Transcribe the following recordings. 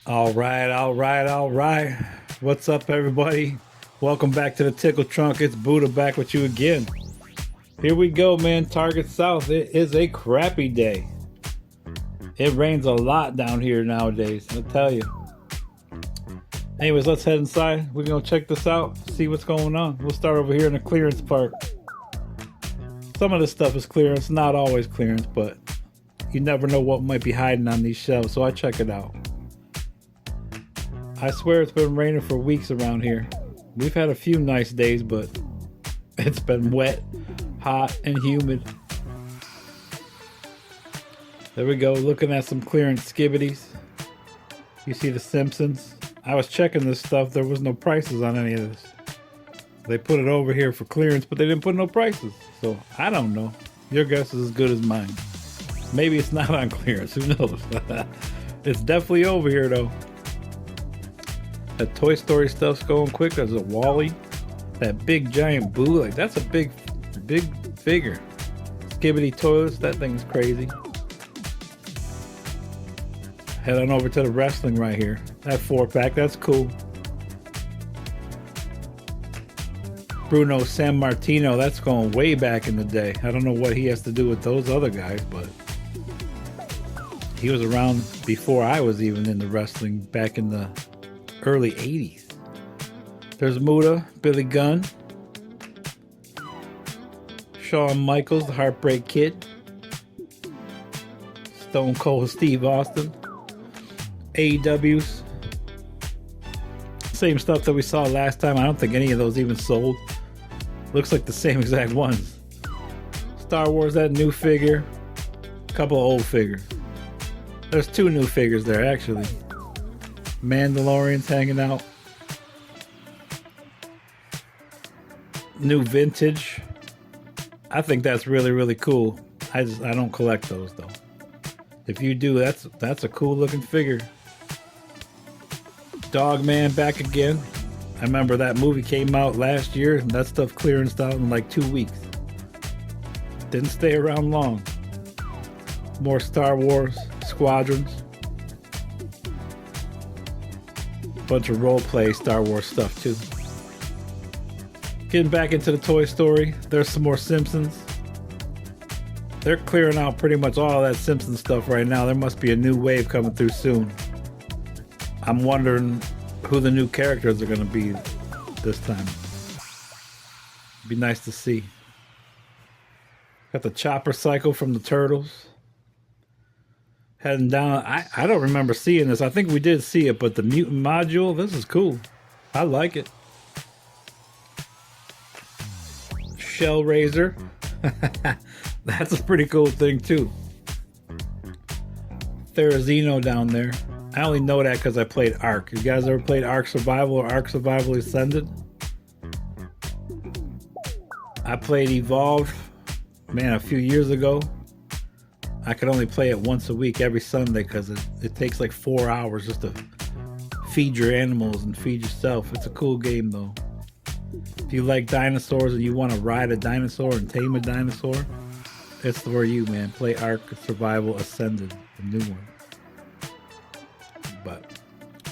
All right. What's up, everybody? Welcome back to the Tickle Trunk. It's Buddha back with you again. Here we go, man. Target South. It is a crappy day. It rains a lot down here nowadays, I'll tell you. Anyways, let's head inside. We're going to check this out, see what's going on. We'll start over here in the clearance part. Some of this stuff is clearance, not always clearance, but you never know what might be hiding on these shelves, so I check it out. I swear it's been raining for weeks around here. We've had a few nice days, but it's been wet, hot, and humid. There we go, looking at some clearance skibbities. You see the Simpsons. I was checking this stuff, there was no prices on any of this. They put it over here for clearance, but they didn't put no prices. So, I don't know. Your guess is as good as mine. Maybe it's not on clearance, who knows? It's definitely over here though. That Toy Story stuff's going quick. There's a Wall-E. That big giant Boo, like that's a big figure. Skibbity toilets, that thing's crazy. Head on over to the wrestling right here. That 4-pack, that's cool. Bruno Sammartino, that's going way back in the day. I don't know what he has to do with those other guys, but he was around before I was even in the wrestling, back in the early 80s. There's Muda, Billy Gunn, Shawn Michaels, the Heartbreak Kid, Stone Cold Steve Austin, AEW's. Same stuff that we saw last time. I don't think any of those even sold. Looks like the same exact ones. Star Wars, that new figure. A couple of old figures. There's 2 new figures there actually. Mandalorians hanging out. New vintage. I think that's really cool. I don't collect those though. If you do, that's a cool looking figure. Dogman back again. I remember that movie came out last year and that stuff clearanced out in like 2 weeks. Didn't stay around long. More Star Wars Squadrons. Bunch of roleplay Star Wars stuff too. Getting back into the Toy Story. There's some more Simpsons. They're clearing out pretty much all that Simpsons stuff right now. There must be a new wave coming through soon. I'm wondering who the new characters are going to be this time. Be nice to see. Got the Chopper Cycle from the Turtles. Heading down. I don't remember seeing this. I think we did see it, but the Mutant Module, this is cool. I like it. Shell Razor. That's a pretty cool thing too. Therizino down there. I only know that because I played Ark. You guys ever played Ark Survival or Ark Survival Ascended? I played Evolved, man, a few years ago. I could only play it once a week every Sunday because it takes like 4 hours just to feed your animals and feed yourself. It's a cool game though. If you like dinosaurs and you want to ride a dinosaur and tame a dinosaur, it's for you, man. Play Ark Survival Ascended, the new one. But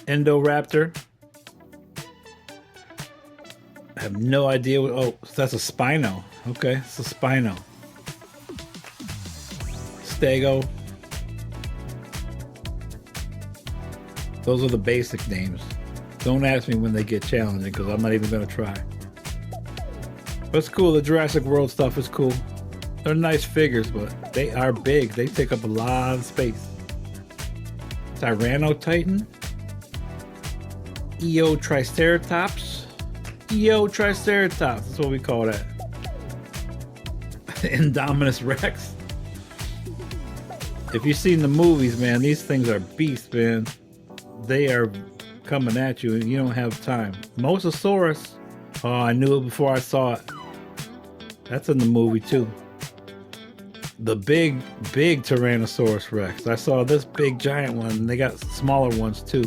Endoraptor. I have no idea what. Oh, that's a Spino. Okay, it's a Spino. Stego. Those are the basic names. Don't ask me when they get challenging because I'm not even going to try. But it's cool. The Jurassic World stuff is cool. They're nice figures, but they are big. They take up a lot of space. Tyranno-Titan. EO Triceratops. EO Triceratops. That's what we call that. Indominus Rex. If you've seen the movies, man, these things are beasts, man. They are coming at you and you don't have time. Mosasaurus. Oh, I knew it before I saw it. That's in the movie too. The big Tyrannosaurus Rex. I saw this big giant one and they got smaller ones too.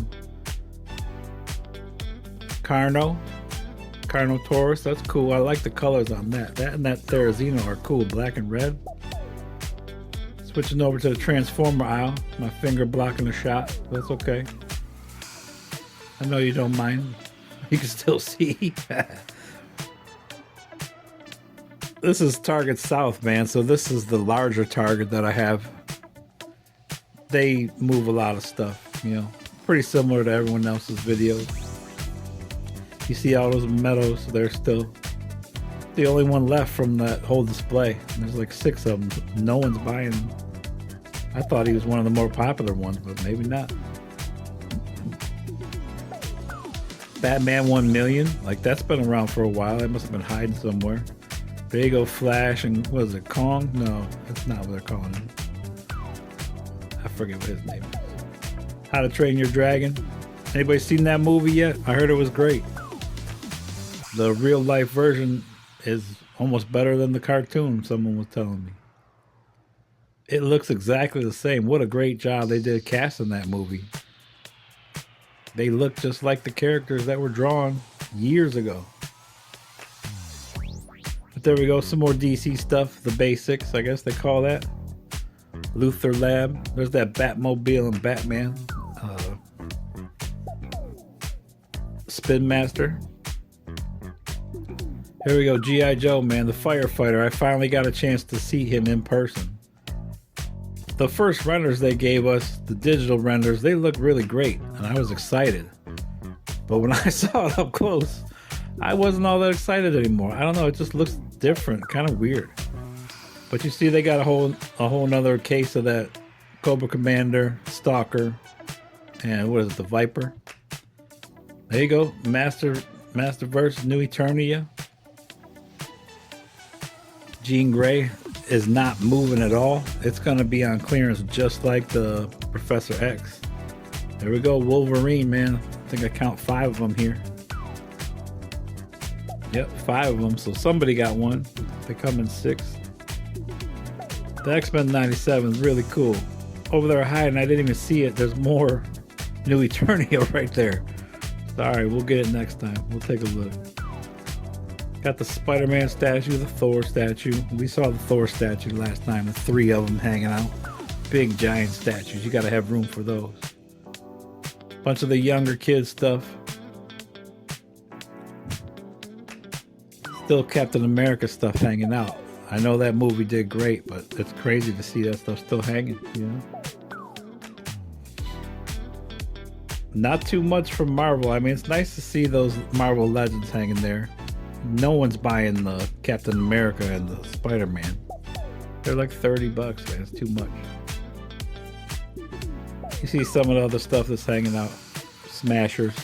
Carnotaurus, that's cool. I like the colors on that. That and that Therizino are cool, black and red. Switching over to the Transformer aisle. My finger blocking the shot. That's okay. I know you don't mind. You can still see. This is Target South, man. So this is the larger Target that I have. They move a lot of stuff, you know, pretty similar to everyone else's videos. You see all those meadows, they're still the only one left from that whole display. There's like 6 of them. No one's buying them. I thought he was one of the more popular ones, but maybe not. Batman 1 million, like that's been around for a while. It must have been hiding somewhere. There you go, Flash and what is it, Kong? No, that's not what they're calling him. I forget what his name is. How to Train Your Dragon. Anybody seen that movie yet? I heard it was great. The real life version is almost better than the cartoon, someone was telling me. It looks exactly the same. What a great job they did casting that movie. They look just like the characters that were drawn years ago. But there we go, some more DC stuff, the basics, I guess they call that. Luthor Lab. There's that Batmobile and Batman. Spin Master. Here we go, G.I. Joe, man, the firefighter. I finally got a chance to see him in person. The first renders they gave us, the digital renders, they looked really great, and I was excited. But when I saw it up close, I wasn't all that excited anymore. I don't know, it just looks different, kind of weird. But you see they got a whole nother case of that Cobra Commander, Stalker, and what is it, the Viper? There you go, Masterverse, New Eternia. Jean Grey is not moving at all. It's going to be on clearance just like the Professor X. There we go, Wolverine, man. I think I count 5 of them here. Yep, 5 of them. So somebody got one. They come in 6. The X-Men 97 is really cool. Over there hiding, I didn't even see it. There's more New Eternia right there. Sorry, we'll get it next time. We'll take a look. Got the Spider-Man statue, the Thor statue. We saw the Thor statue last time, the 3 of them hanging out. Big giant statues, you gotta have room for those. Bunch of the younger kids stuff. Still Captain America stuff hanging out. I know that movie did great, but it's crazy to see that stuff still hanging, you know? Not too much from Marvel. I mean, it's nice to see those Marvel Legends hanging there. No one's buying the Captain America and the Spider-Man. They're like $30, man. It's too much. You see some of the other stuff that's hanging out. Smashers.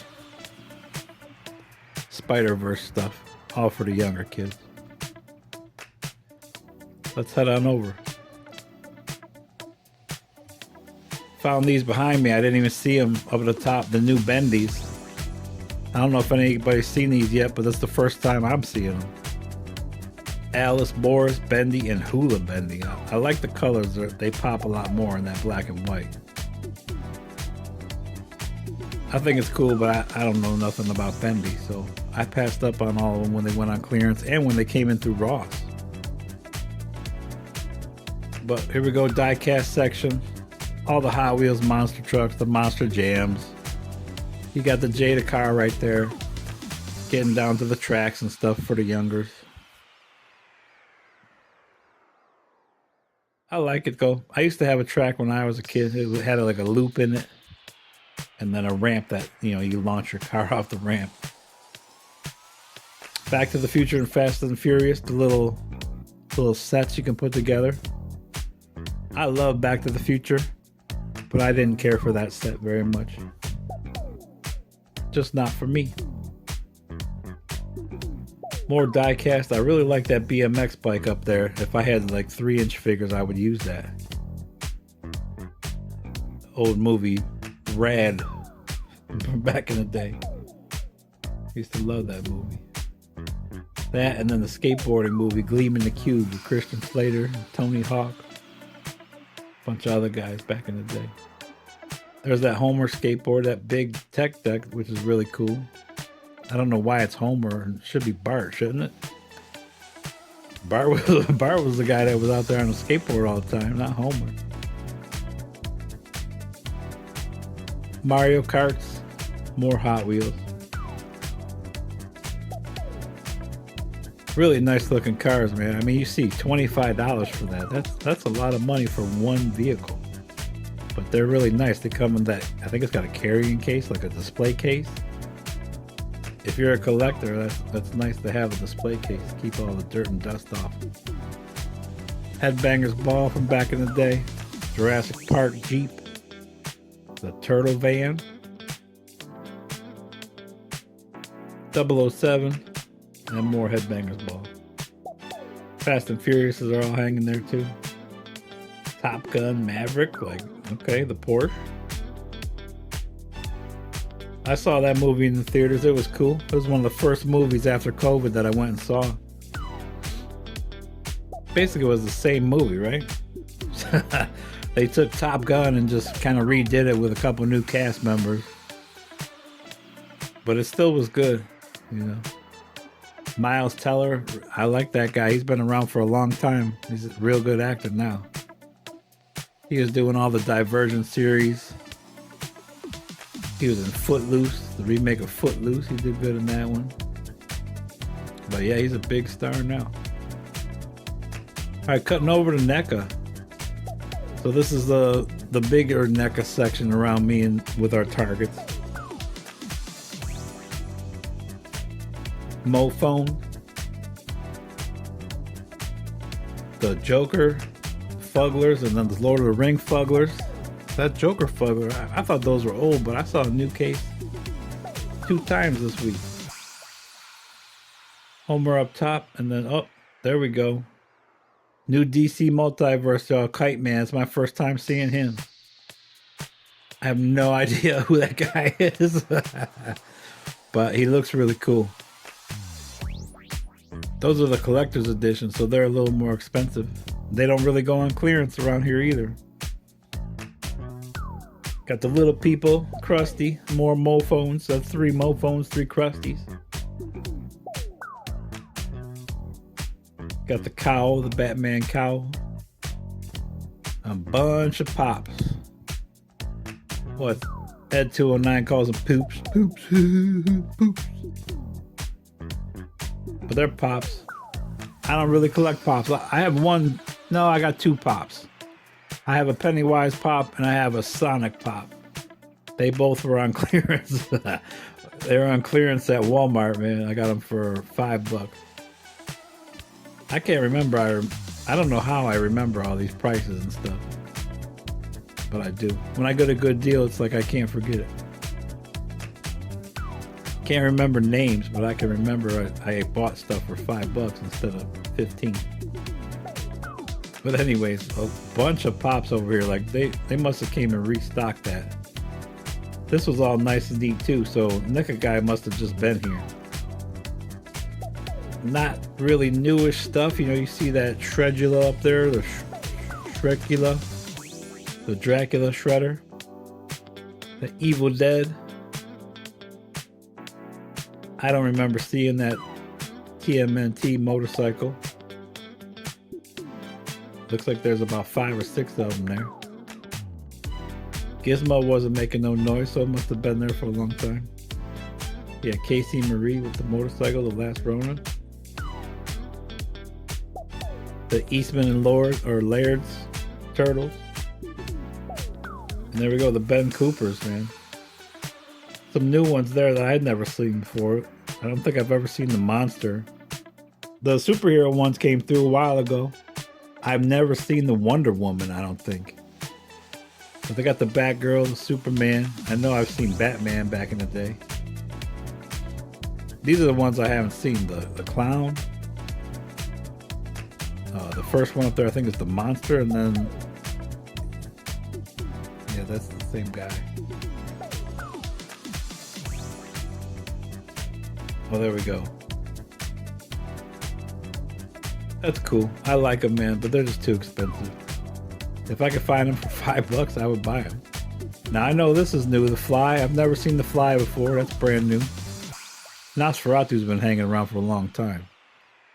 Spider-Verse stuff. All for the younger kids. Let's head on over. Found these behind me. I didn't even see them up at the top. The new Bendies. I don't know if anybody's seen these yet, but that's the first time I'm seeing them. Alice, Boris, Bendy, and Hula Bendy. I like the colors. They pop a lot more in that black and white. I think it's cool, but I don't know nothing about Bendy, so I passed up on all of them when they went on clearance and when they came in through Ross. But here we go, die-cast section. All the Hot Wheels monster trucks, the monster jams. You got the Jada car right there, getting down to the tracks and stuff for the youngers. I like it though. I used to have a track when I was a kid. It had like a loop in it, and then a ramp that, you know, you launch your car off the ramp. Back to the Future and Fast and Furious, the little sets you can put together. I love Back to the Future, but I didn't care for that set very much. Just not for me. More die-cast. I really like that BMX bike up there. If I had like 3-inch figures, I would use that. Old movie Rad from back in the day. I used to love that movie. That and then the skateboarding movie Gleam in the Cube with Christian Slater, Tony Hawk, a bunch of other guys back in the day. There's that Homer skateboard, that big tech deck, which is really cool. I don't know why it's Homer. It should be Bart, shouldn't it? Bart was the guy that was out there on a skateboard all the time, not Homer. More Hot Wheels. Really nice looking cars, man. I mean, you see $25 for that. That's a lot of money for one vehicle. But they're really nice. They come in that, I think it's got a carrying case, like a display case. If you're a collector, that's nice to have a display case. Keep all the dirt and dust off. Headbangers Ball from back in the day. Jurassic Park Jeep. The Turtle Van. 007. And more Headbangers Ball. Fast and Furious are all hanging there too. Top Gun, Maverick, like, okay, the Porsche. I saw that movie in the theaters. It was cool. It was one of the first movies after COVID that I went and saw. Basically, it was the same movie, right? They took Top Gun and just kind of redid it with a couple new cast members. But it still was good, you know. Miles Teller, I like that guy. He's been around for a long time. He's a real good actor now. He was doing all the Divergent series. He was in Footloose, the remake of Footloose. He did good in that one. But yeah, he's a big star now. Alright, cutting over to NECA. So this is the bigger NECA section around me and with our Targets. MoPhone, the Joker Fugglers, and then the Lord of the Ring Fugglers. That Joker Fuggler, I thought those were old, but I saw a new case 2 times this week. Homer up top, and then there we go. New DC Multiverse, y'all. Kite Man. It's my first time seeing him. I have no idea who that guy is, but he looks really cool. Those are the collector's edition, so they're a little more expensive. They don't really go on clearance around here either. Got the little people, Krusty, more MoPhones. That's 3 MoPhones, 3 Krusties. Got the cowl, the Batman cowl. A bunch of pops. What? Ed 209 calls them poops. Poops. Poops. But they're pops. I don't really collect pops. I have one. No, I got 2 pops. I have a Pennywise pop and I have a Sonic pop. They both were on clearance. They were on clearance at Walmart, man. I got them for $5. I can't remember. I don't know how I remember all these prices and stuff. But I do. When I get a good deal, it's like I can't forget it. Can't remember names, but I can remember I bought stuff for $5 instead of 15. But anyways, a bunch of pops over here. Like they must have came and restocked that. This was all nice and neat too. So NECA guy must have just been here. Not really newish stuff. You know, you see that Shredula up there, the Shrekula, the Dracula Shredder, the Evil Dead. I don't remember seeing that TMNT motorcycle. Looks like there's about 5 or 6 of them there. Gizmo wasn't making no noise, so it must have been there for a long time. Yeah, Casey Marie with the motorcycle, the last Ronin. The Eastman and Laird's turtles. And there we go, the Ben Coopers, man. Some new ones there that I'd never seen before. I don't think I've ever seen the Monster. The superhero ones came through a while ago. I've never seen the Wonder Woman, I don't think. But they got the Batgirl, the Superman. I know I've seen Batman back in the day. These are the ones I haven't seen. The Clown. The first one up there I think is the Monster, and then... yeah, that's the same guy. Oh, there we go. That's cool. I like them, man, but they're just too expensive. If I could find them for $5, I would buy them. Now, I know this is new, the Fly. I've never seen the Fly before. That's brand new. Nosferatu's been hanging around for a long time.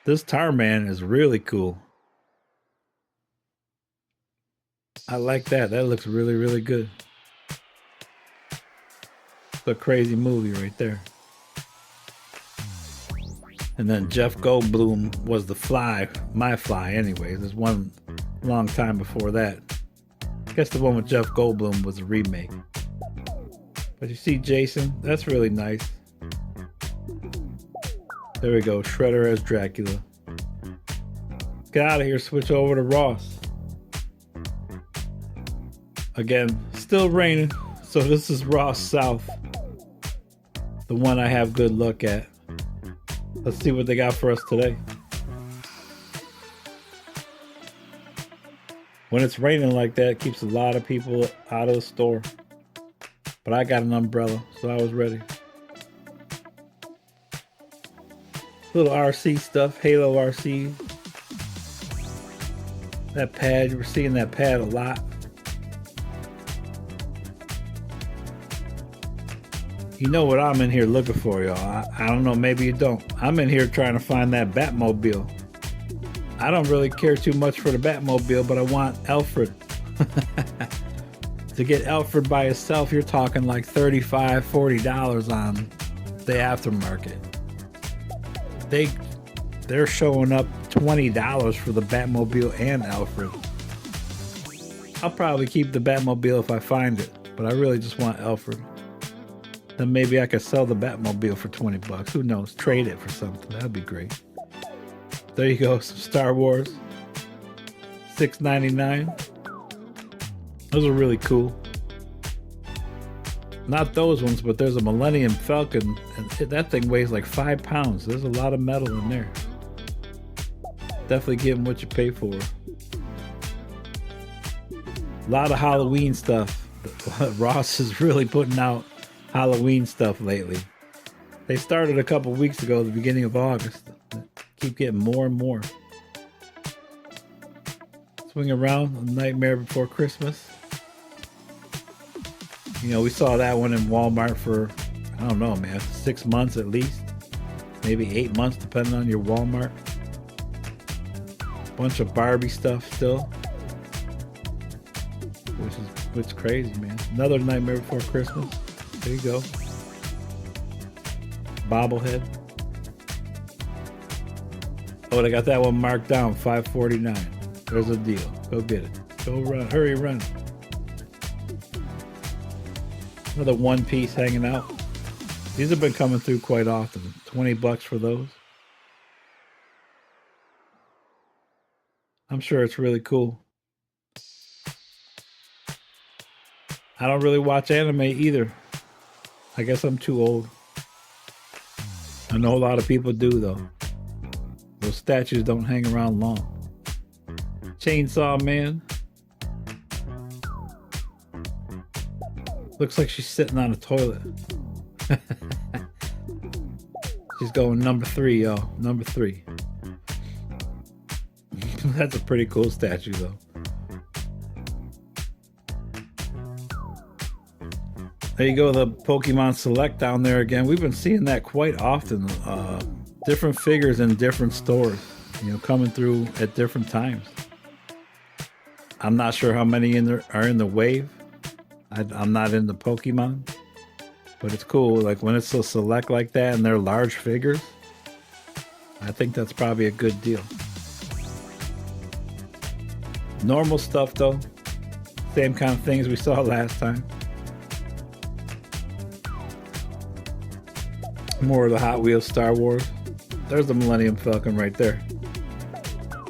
This Tarman is really cool. I like that. That looks really, really good. It's a crazy movie right there. And then Jeff Goldblum was the Fly, my Fly anyways. There's one long time before that. I guess the one with Jeff Goldblum was a remake. But you see Jason, that's really nice. There we go, Shredder as Dracula. Get out of here, switch over to Ross. Again, still raining, so this is Ross South. The one I have good look at. Let's see what they got for us today. When it's raining like that, it keeps a lot of people out of the store. But I got an umbrella, so I was ready. Little RC stuff, Halo RC. That pad, we're seeing that pad a lot. You know what I'm in here looking for, y'all. I don't know, maybe you don't. I'm in here trying to find that Batmobile. I don't really care too much for the Batmobile, but I want Alfred. To get Alfred by itself, you're talking like $35, $40 on the aftermarket. They're showing up $20 for the Batmobile and Alfred. I'll probably keep the Batmobile if I find it, but I really just want Alfred. Then maybe I could sell the Batmobile for $20. Who knows? Trade it for something. That'd be great. There you go. Some Star Wars. $6.99. Those are really cool. Not those ones, but there's a Millennium Falcon, and that thing weighs like 5 pounds. There's a lot of metal in there. Definitely give them what you pay for. A lot of Halloween stuff. Ross is really putting out Halloween stuff lately. They started a couple weeks ago, the beginning of August. Keep getting more and more. Swing around, A Nightmare Before Christmas. You know, we saw that one in Walmart for, I don't know, man, 6 months at least. Maybe 8 months, depending on your Walmart. Bunch of Barbie stuff still. Which is crazy, man. Another Nightmare Before Christmas. There you go. Bobblehead. Oh, they got that one marked down, $5.49. There's a deal. Go get it. Go run. Hurry, run. Another one piece hanging out. These have been coming through quite often. $20 for those. I'm sure it's really cool. I don't really watch anime either. I guess I'm too old. I know a lot of people do though. Those statues don't hang around long. Chainsaw Man. Looks like she's sitting on a toilet. She's going number 3, y'all. Number 3. That's a pretty cool statue though. There you go, the Pokemon Select down there again. We've been seeing that quite often. Different figures in different stores, you know, coming through at different times. I'm not sure how many are in the wave. I'm not into Pokemon, but it's cool. Like when it's so select like that and they're large figures, I think that's probably a good deal. Normal stuff though, same kind of things we saw last time. More of the Hot Wheels Star Wars. There's the Millennium Falcon right there. I'm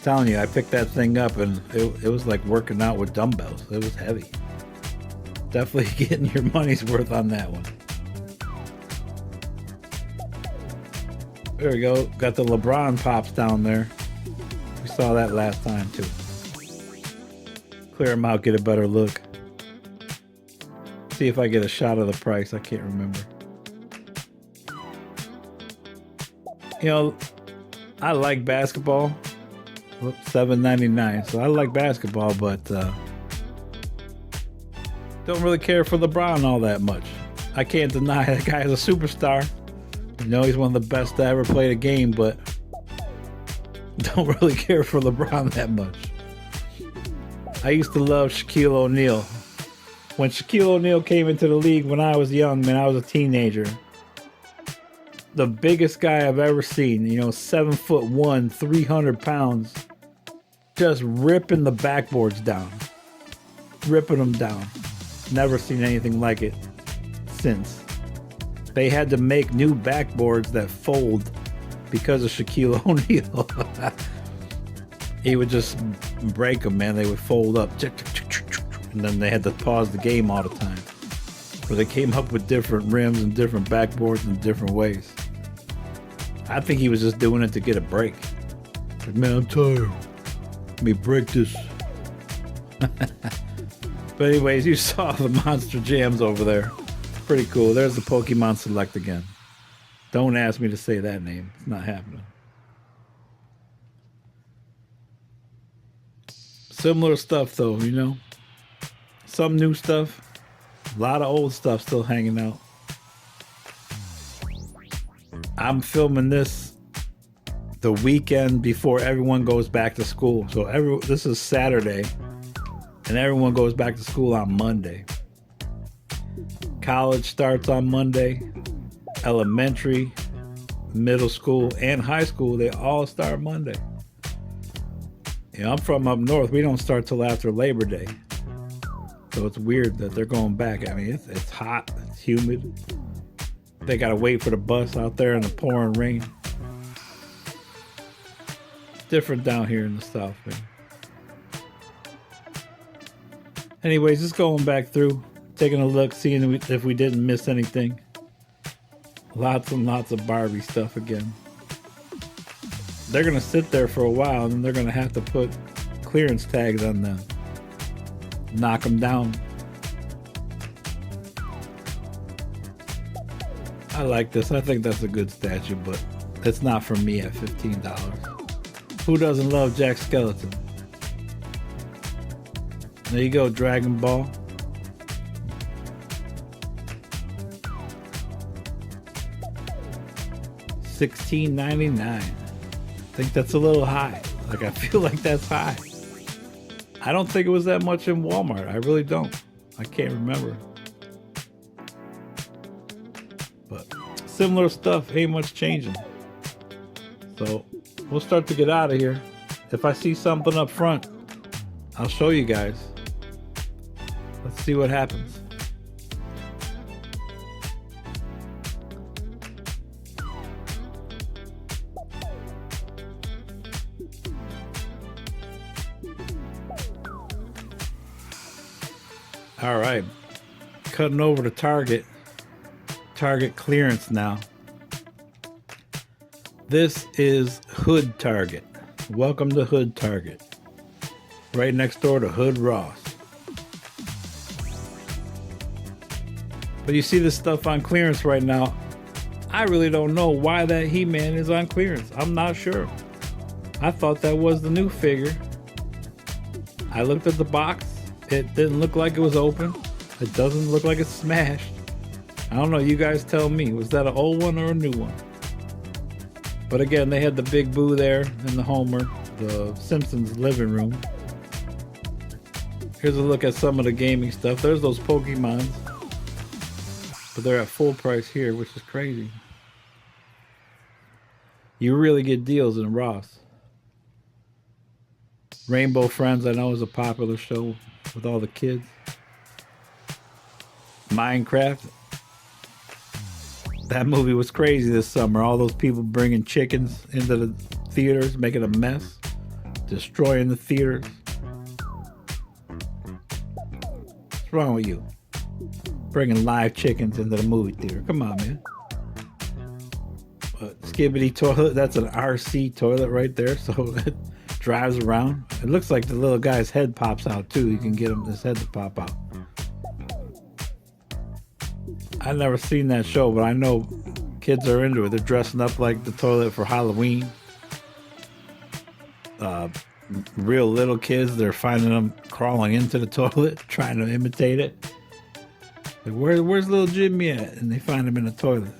telling you, I picked that thing up and it was like working out with dumbbells. It was heavy. Definitely getting your money's worth on that one. There we go. Got the LeBron pops down there. We saw that last time too. Clear them out, get a better look. See if I get a shot of the price. I can't remember. You know, I like basketball. $7.99. So I like basketball, but don't really care for LeBron all that much. I can't deny that guy is a superstar. You know, he's one of the best to ever play the game, but don't really care for LeBron that much. I used to love Shaquille O'Neal. When Shaquille O'Neal came into the league when I was young, man, I was a teenager. The biggest guy I've ever seen, 7'1", 300 pounds, just ripping the backboards down. Ripping them down. Never seen anything like it since. They had to make new backboards that fold because of Shaquille O'Neal. He would just break them, man. They would fold up. And then they had to pause the game all the time. But they came up with different rims and different backboards in different ways. I think he was just doing it to get a break. Like, man, I'm tired. Let me break this. But anyways, you saw the Monster Jams over there. Pretty cool. There's the Pokemon Select again. Don't ask me to say that name. It's not happening. Similar stuff though, Some new stuff. A lot of old stuff still hanging out. I'm filming this the weekend before everyone goes back to school. So this is Saturday, and everyone goes back to school on Monday. College starts on Monday. Elementary, middle school, and high school, they all start Monday. I'm from up north. We don't start till after Labor Day. So it's weird that they're going back. I mean, it's hot, it's humid. They gotta wait for the bus out there in the pouring rain. Different down here in the South, man. Anyways, just going back through, taking a look, seeing if we didn't miss anything. Lots and lots of Barbie stuff again. They're gonna sit there for a while, and then they're gonna have to put clearance tags on them. Knock them down. I like this. I think that's a good statue, but it's not for me at $15. Who doesn't love Jack Skeleton? There you go, Dragon Ball. $16.99. I think that's a little high. Like, I feel like that's high. I don't think it was that much in Walmart. I really don't. I can't remember. But similar stuff, ain't much changing. So we'll start to get out of here. If I see something up front, I'll show you guys. Let's see what happens. All right, cutting over to Target clearance now. This is Hood Target. Welcome to Hood Target. Right next door to Hood Ross. But you see this stuff on clearance right now. I really don't know why that He-Man is on clearance. I'm not sure. I thought that was the new figure. I looked at the box. It didn't look like it was open. It doesn't look like it's smashed. I don't know, you guys tell me. Was that an old one or a new one? But again, they had the Big Boo there and the Homer, the Simpsons living room. Here's a look at some of the gaming stuff. There's those Pokemons. But they're at full price here, which is crazy. You really get deals in Ross. Rainbow Friends, I know, is a popular show with all the kids. Minecraft. That movie was crazy this summer. All those people bringing chickens into the theaters, making a mess, destroying the theaters. What's wrong with you? Bringing live chickens into the movie theater. Come on, man. Skibbity toilet. That's an RC toilet right there. So it drives around. It looks like the little guy's head pops out too. You can get his head to pop out. I've never seen that show, but I know kids are into it. They're dressing up like the toilet for Halloween. Real little kids, they're finding them crawling into the toilet, trying to imitate it. Like, where's little Jimmy at? And they find him in the toilet.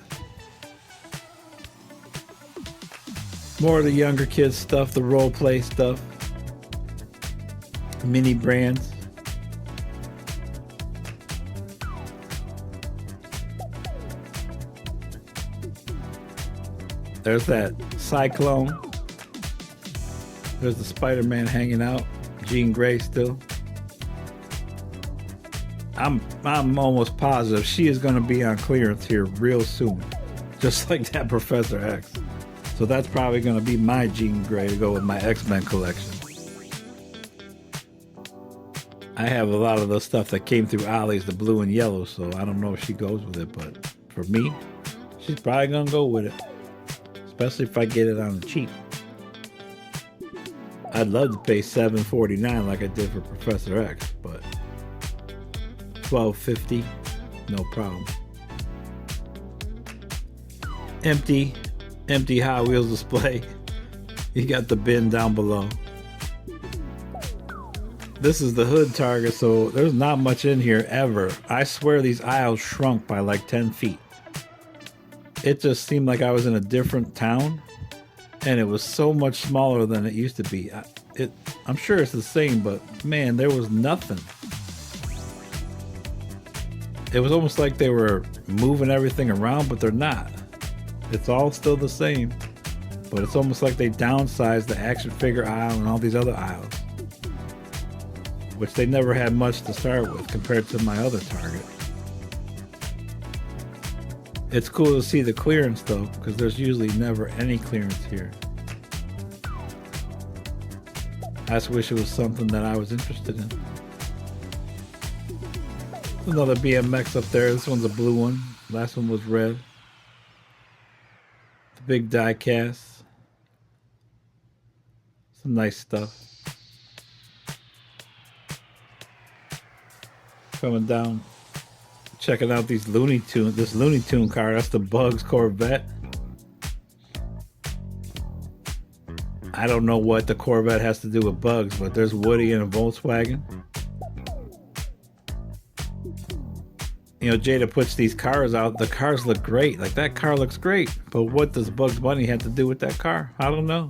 More of the younger kids stuff, the role play stuff. Mini brands. There's that Cyclone. There's the Spider-Man hanging out. Jean Grey still. I'm almost positive she is going to be on clearance here real soon. Just like that Professor X. So that's probably going to be my Jean Grey to go with my X-Men collection. I have a lot of the stuff that came through Ollie's, the blue and yellow, so I don't know if she goes with it, but for me, she's probably gonna go with it. Especially if I get it on the cheap. I'd love to pay $7.49 like I did for Professor X, but $12.50, no problem. Empty Hot Wheels display. You got the bin down below. This is the hood Target, so there's not much in here ever. I swear these aisles shrunk by like 10 feet. It just seemed like I was in a different town, and it was so much smaller than it used to be. I'm sure it's the same, but man, there was nothing. It was almost like they were moving everything around, but they're not. It's all still the same, but it's almost like they downsized the action figure aisle and all these other aisles, which they never had much to start with compared to my other Target. It's cool to see the clearance though, because there's usually never any clearance here. I just wish it was something that I was interested in. Another BMX up there. This one's a blue one. Last one was red. The big die cast. Some nice stuff. Coming down, checking out these Looney Tunes. This Looney Tune car, that's the Bugs Corvette. I don't know what the Corvette has to do with Bugs, but there's Woody in a Volkswagen. You know, Jada puts these cars out. The cars look great. Like, that car looks great. But what does Bugs Bunny have to do with that car? I don't know.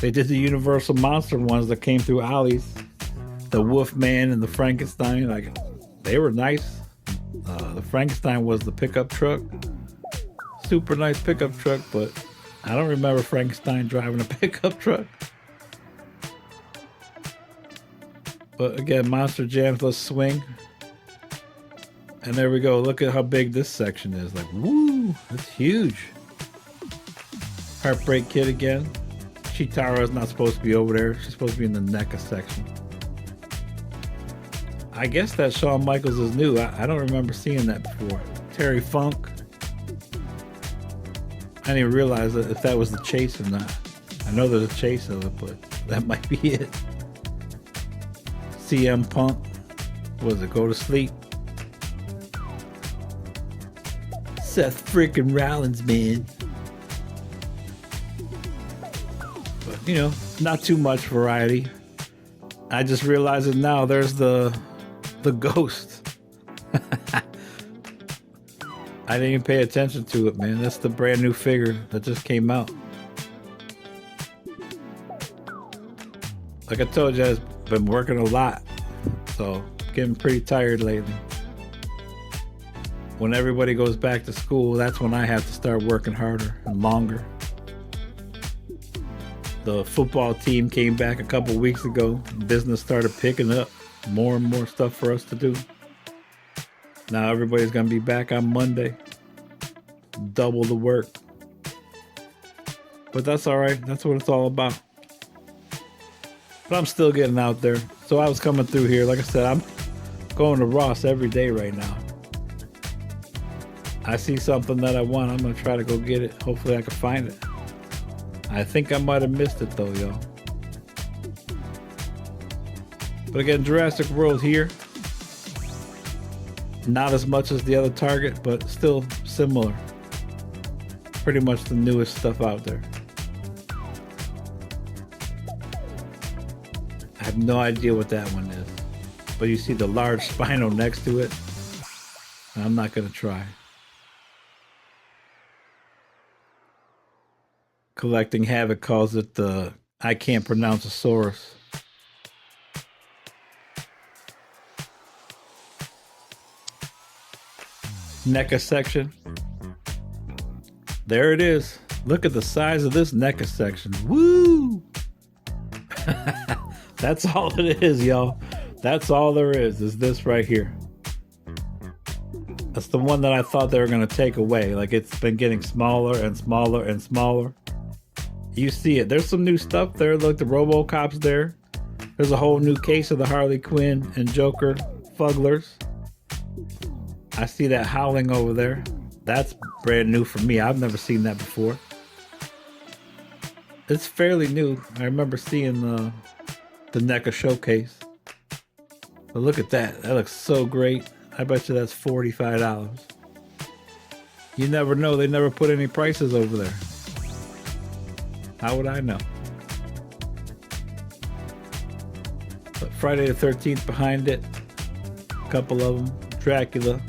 They did the Universal Monster ones that came through Ollie's. The Wolfman and the Frankenstein, like, they were nice. The Frankenstein was the pickup truck. Super nice pickup truck, but I don't remember Frankenstein driving a pickup truck. But again, Monster Jams, let's swing. And there we go. Look at how big this section is. Like, woo, that's huge. Heartbreak Kid again. Chitara is not supposed to be over there. She's supposed to be in the NECA section. I guess that Shawn Michaels is new. I don't remember seeing that before. Terry Funk. I didn't even realize if that was the chase or not. I know there's a chase of it, but that might be it. CM Punk. Was it Go to Sleep? Seth freaking Rollins, man. But, you know, not too much variety. I just realized it now. There's the Ghost. I didn't even pay attention to it, man. That's the brand new figure that just came out. Like I told you, I've been working a lot, so getting pretty tired lately. When everybody goes back to school, that's when I have to start working harder and longer. The football team came back a couple weeks ago. Business started picking up. More and more stuff for us to do. Now everybody's gonna be back on Monday. Double the work. But that's all right. That's what it's all about. But I'm still getting out there. So I was coming through here. Like I said, I'm going to Ross every day right now. I see something that I want. I'm gonna try to go get it. Hopefully I can find it. I think I might have missed it though, y'all. But again, Jurassic World here. Not as much as the other Target, but still similar. Pretty much the newest stuff out there. I have no idea what that one is. But you see the large Spino next to it. I'm not going to try. Collecting Havoc calls it the I can't pronounce a source. NECA section. There it is. Look at the size of this NECA section. Woo! That's all it is, y'all. That's all there is this right here. That's the one that I thought they were going to take away. Like, it's been getting smaller and smaller and smaller. You see it. There's some new stuff there. Look, the RoboCop's there. There's a whole new case of the Harley Quinn and Joker Fugglers. I see that Howling over there. That's brand new for me. I've never seen that before. It's fairly new. I remember seeing the NECA showcase. But look at that. That looks so great. I bet you that's $45. You never know. They never put any prices over there. How would I know? But Friday the 13th behind it. A couple of them. Dracula.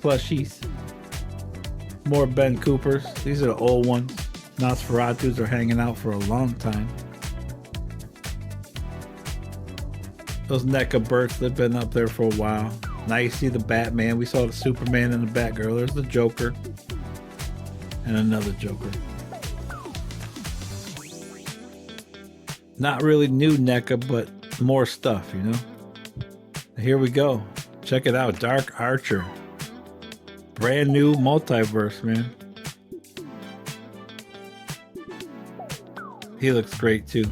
Plushies. More Ben Coopers. These are the old ones. Nosferatus are hanging out for a long time. Those NECA Berts, they've been up there for a while. Now you see the Batman. We saw the Superman and the Batgirl. There's the Joker. And another Joker. Not really new NECA, but more stuff, you know? Here we go. Check it out. Dark Archer. Brand new multiverse, man. He looks great too.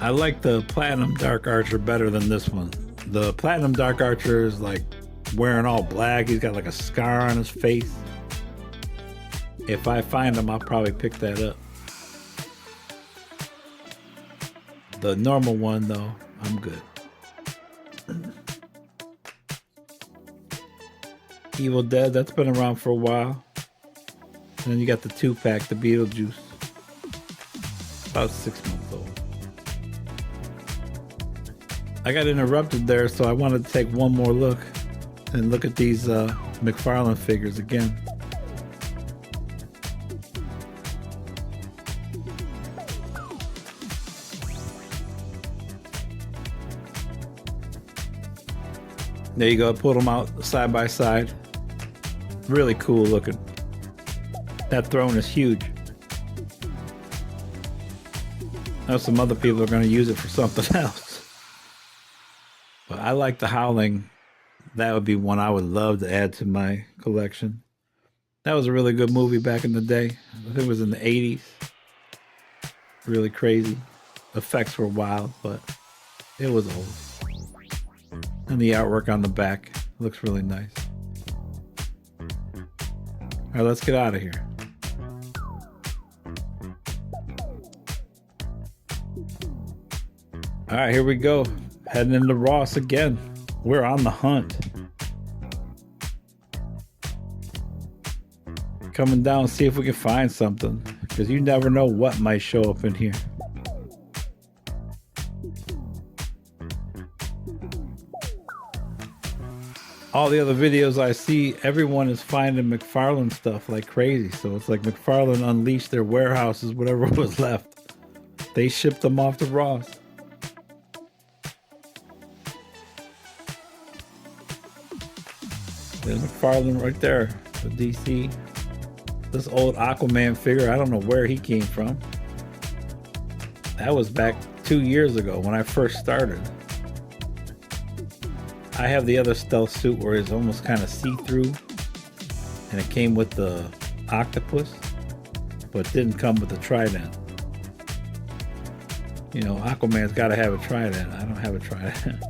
I like the Platinum Dark Archer better than this one. The Platinum Dark Archer is like wearing all black. He's got like a scar on his face. If I find him, I'll probably pick that up. The normal one though, I'm good. Evil Dead, that's been around for a while. And then you got the 2-pack, the Beetlejuice. About 6 months old. I got interrupted there, so I wanted to take one more look and look at these McFarlane figures again. There you go, I pulled them out side by side. Really cool looking. That throne is huge. I know some other people are going to use it for something else. But I like the Howling. That would be one I would love to add to my collection. That was a really good movie back in the day. I think it was in the 80s. Really crazy. Effects were wild, but it was old. And the artwork on the back looks really nice. All right, let's get out of here. All right, here we go. Heading into Ross again. We're on the hunt. Coming down, see if we can find something, because you never know what might show up in here. All the other videos I see, everyone is finding McFarlane stuff like crazy. So it's like McFarlane unleashed their warehouses, whatever was left. They shipped them off to Ross. There's McFarlane right there, the DC. This old Aquaman figure, I don't know where he came from. That was back 2 years ago when I first started. I have the other stealth suit where it's almost kind of see-through, and it came with the octopus, but didn't come with the trident. You know, Aquaman's got to have a trident. I don't have a trident.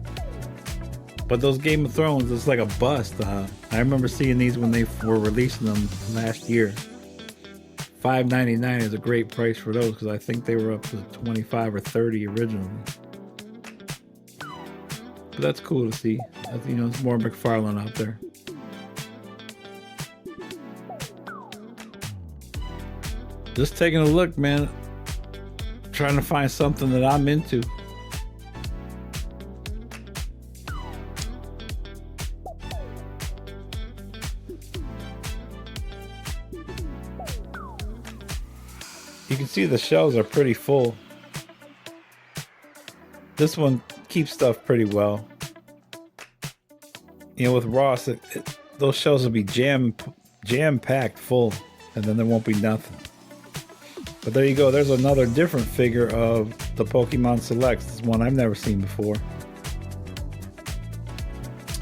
But those Game of Thrones, it's like a bust. I remember seeing these when they were releasing them last year. $5.99 is a great price for those, because I think they were up to $25 or $30 originally. But that's cool to see. You know, it's more McFarlane out there. Just taking a look, man. Trying to find something that I'm into. You can see the shelves are pretty full. This one keeps stuff pretty well. You know, with Ross, those shelves will be jam packed full, and then there won't be nothing. But there you go. There's another different figure of the Pokemon Selects. This is one I've never seen before.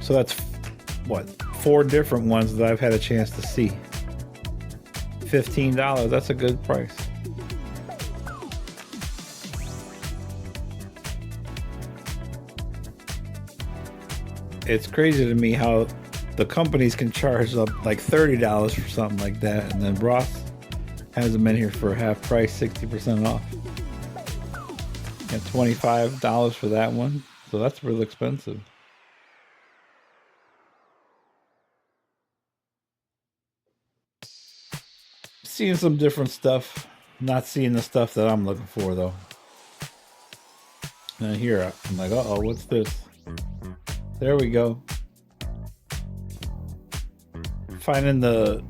So that's what, 4 different ones that I've had a chance to see. $15. That's a good price. It's crazy to me how the companies can charge up like $30 for something like that, and then Ross has them in here for half price, 60% off. And $25 for that one, so that's real expensive. Seeing some different stuff, not seeing the stuff that I'm looking for though. And here I'm like, uh-oh, what's this? There we go. Finding the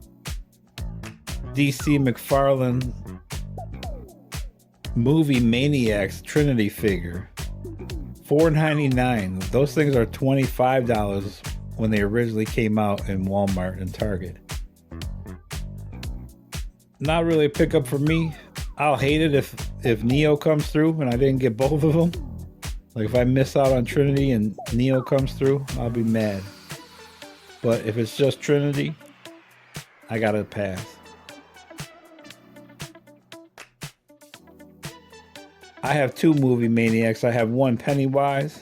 DC McFarlane Movie Maniacs Trinity figure. $4.99. Those things are $25 when they originally came out in Walmart and Target. Not really a pickup for me. I'll hate it if Neo comes through and I didn't get both of them. Like if I miss out on Trinity and Neo comes through, I'll be mad. But if it's just Trinity, I gotta pass. I have 2 movie maniacs. I have one Pennywise,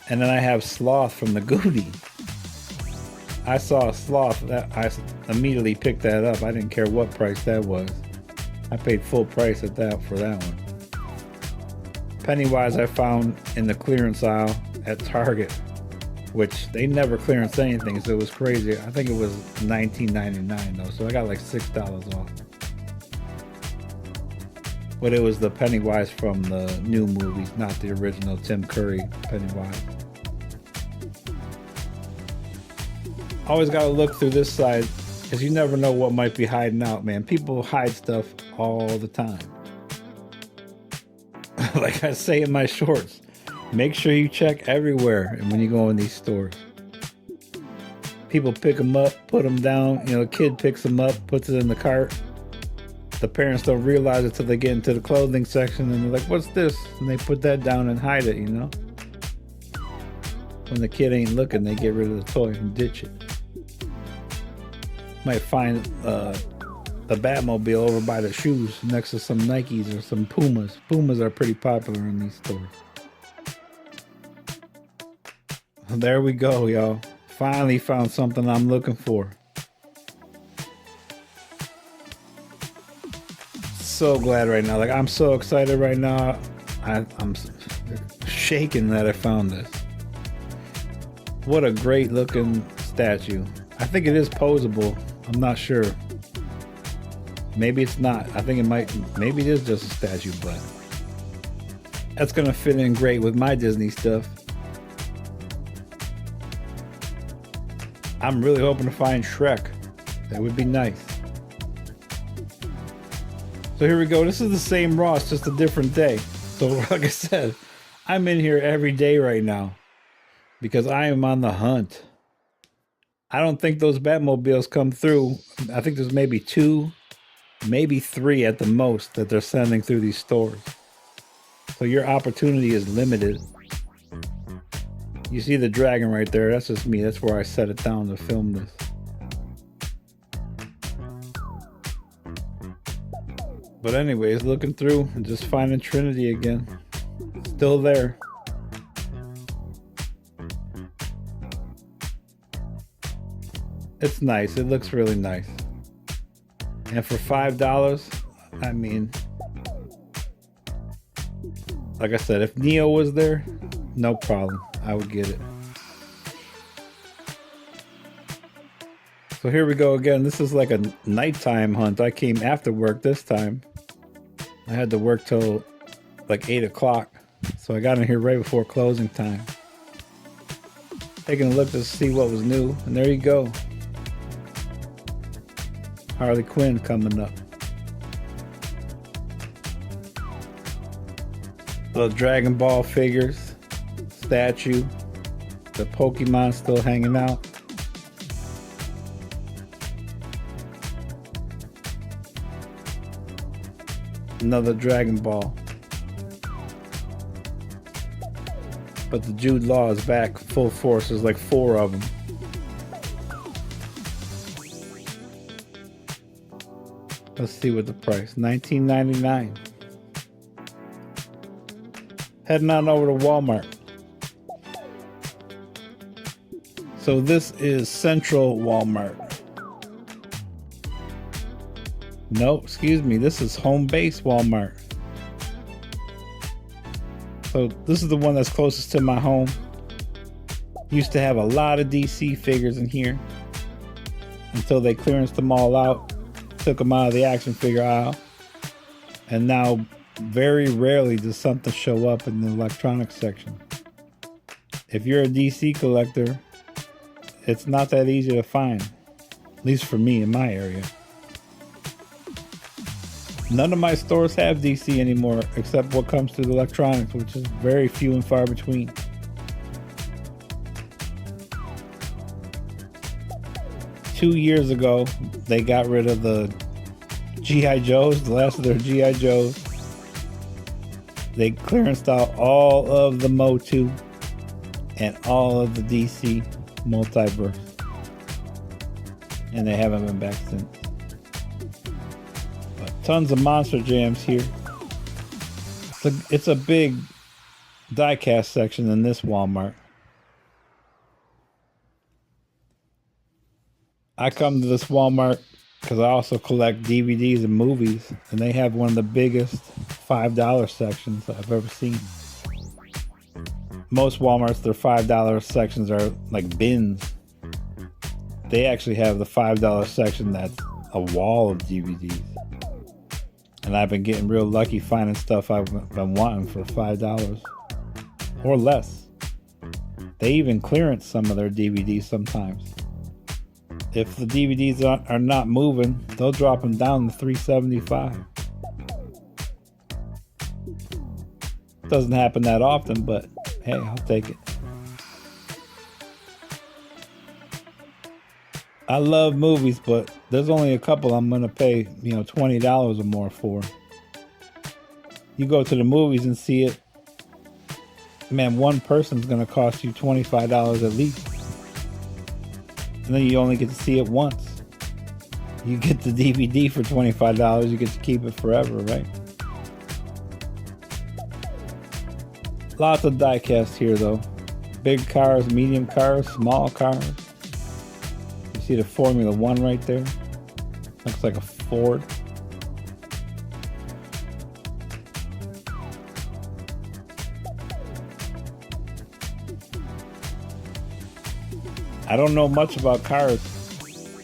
and then I have Sloth from the Goonies. I saw a Sloth, that I immediately picked that up. I didn't care what price that was. I paid full price at that for that one. Pennywise I found in the clearance aisle at Target, which they never clearance anything, so it was crazy. I think it was $19.99 though, so I got like $6 off. But it was the Pennywise from the new movies, not the original Tim Curry Pennywise. Always gotta look through this side, because you never know what might be hiding out, man. People hide stuff all the time. Like I say in my shorts, make sure you check everywhere and when you go in these stores. People pick them up, put them down, you know, a kid picks them up, puts it in the cart. The parents don't realize it till they get into the clothing section and they're like, what's this? And they put that down and hide it, you know? When the kid ain't looking, they get rid of the toy and ditch it. Might find the Batmobile over by the shoes next to some Nikes or some Pumas. Pumas are pretty popular in these stores. There we go, y'all. Finally found something I'm looking for. So glad right now. Like, I'm so excited right now. I'm shaking that I found this. What a great looking statue. I think it is posable. I'm not sure. Maybe it's not. I think it might. Maybe it is just a statue, but that's gonna fit in great with my Disney stuff. I'm really hoping to find Shrek. That would be nice. So here we go. This is the same Ross, just a different day. So like I said, I'm in here every day right now because I am on the hunt. I don't think those Batmobiles come through. I think there's maybe 2, maybe 3 at the most that they're sending through these stores. So your opportunity is limited. You see the dragon right there? That's just me. That's where I set it down to film this. But anyways, looking through and just finding Trinity again. Still there. It's nice. It looks really nice. And for $5, I mean, like I said, if Neo was there, no problem. I would get it. So here we go again. This is like a nighttime hunt. I came after work this time. I had to work till like 8 o'clock. So I got in here right before closing time. Taking a look to see what was new. And there you go. Harley Quinn coming up. Little Dragon Ball figures. Statue. The Pokemon still hanging out. Another Dragon Ball. But the Jude Law is back full force. There's like 4 of them. Let's see what the price. $19.99. Heading on over to Walmart. So this is Central Walmart. No, excuse me. This is Home Base Walmart. So this is the one that's closest to my home. Used to have a lot of DC figures in here until they clearanced them all out, took them out of the action figure aisle, and now very rarely does something show up in the electronics section. If you're a DC collector, it's not that easy to find, at least for me in my area. None of my stores have DC anymore except what comes to the electronics, which is very few and far between. Two years ago, they got rid of the G.I. Joes, the last of their G.I. Joes. They clearanced out all of the Motu and all of the DC Multiverse. And they haven't been back since. But tons of Monster Jams here. It's a big die-cast section in this Walmart. I come to this Walmart because I also collect DVDs and movies, and they have one of the biggest $5 sections I've ever seen. Most Walmarts, their $5 sections are like bins. They actually have the $5 section that's a wall of DVDs. And I've been getting real lucky finding stuff I've been wanting for $5 or less. They even clearance some of their DVDs sometimes. If the DVDs are not moving, they'll drop them down to $3.75. Doesn't happen that often, but hey, I'll take it. I love movies, but there's only a couple I'm gonna pay, $20 or more for. You go to the movies and see it, man, one person's gonna cost you $25 at least. And then you only get to see it once. You get the DVD for $25, you get to keep it forever, right? Lots of die-cast here though. Big cars, medium cars, small cars. You see the Formula One right there? Looks like a Ford. I don't know much about cars.